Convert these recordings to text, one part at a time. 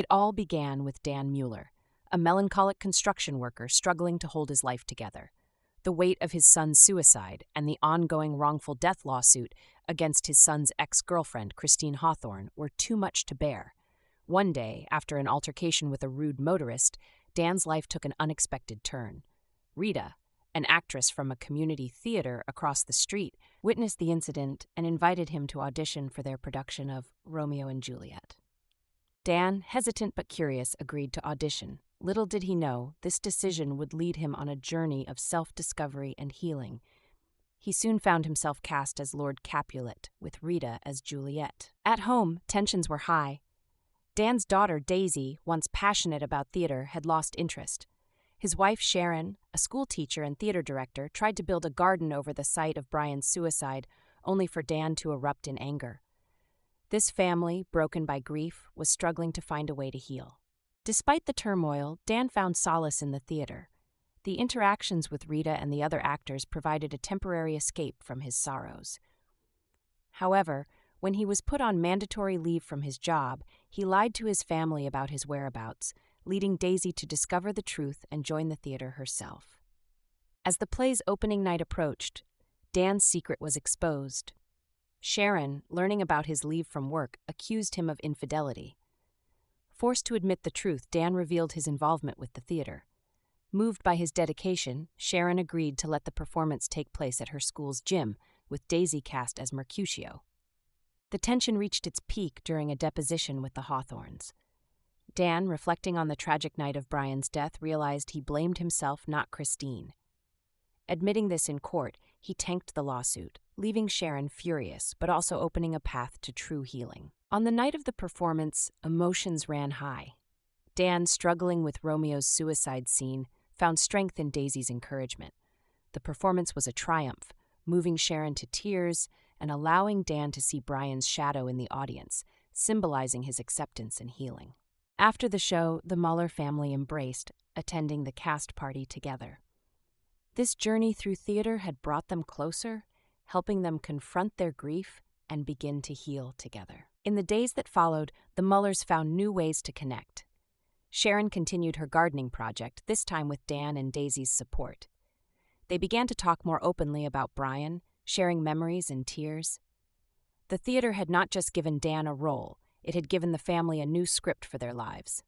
It all began with Dan Mueller, a melancholic construction worker struggling to hold his life together. The weight of his son's suicide and the ongoing wrongful death lawsuit against his son's ex-girlfriend, Christine Hawthorne, were too much to bear. One day, after an altercation with a rude motorist, Dan's life took an unexpected turn. Rita, an actress from a community theater across the street, witnessed the incident and invited him to audition for their production of Romeo and Juliet. Dan, hesitant but curious, agreed to audition. Little did he know, this decision would lead him on a journey of self-discovery and healing. He soon found himself cast as Lord Capulet, with Rita as Juliet. At home, tensions were high. Dan's daughter, Daisy, once passionate about theater, had lost interest. His wife, Sharon, a school teacher and theater director, tried to build a garden over the site of Brian's suicide, only for Dan to erupt in anger. This family, broken by grief, was struggling to find a way to heal. Despite the turmoil, Dan found solace in the theater. The interactions with Rita and the other actors provided a temporary escape from his sorrows. However, when he was put on mandatory leave from his job, he lied to his family about his whereabouts, leading Daisy to discover the truth and join the theater herself. As the play's opening night approached, Dan's secret was exposed. Sharon, learning about his leave from work, accused him of infidelity. Forced to admit the truth, Dan revealed his involvement with the theater. Moved by his dedication, Sharon agreed to let the performance take place at her school's gym, with Daisy cast as Mercutio. The tension reached its peak during a deposition with the Hawthorns. Dan, reflecting on the tragic night of Brian's death, realized he blamed himself, not Christine. Admitting this in court, he tanked the lawsuit, leaving Sharon furious, but also opening a path to true healing. On the night of the performance, emotions ran high. Dan, struggling with Romeo's suicide scene, found strength in Daisy's encouragement. The performance was a triumph, moving Sharon to tears and allowing Dan to see Brian's shadow in the audience, symbolizing his acceptance and healing. After the show, the Mueller family embraced, attending the cast party together. This journey through theater had brought them closer, helping them confront their grief and begin to heal together. In the days that followed, the Muellers found new ways to connect. Sharon continued her gardening project, this time with Dan and Daisy's support. They began to talk more openly about Brian, sharing memories and tears. The theater had not just given Dan a role, it had given the family a new script for their lives.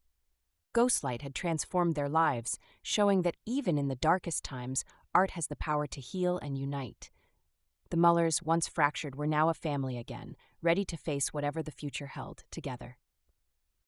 Ghostlight had transformed their lives, showing that even in the darkest times, art has the power to heal and unite. The Muellers, once fractured, were now a family again, ready to face whatever the future held together.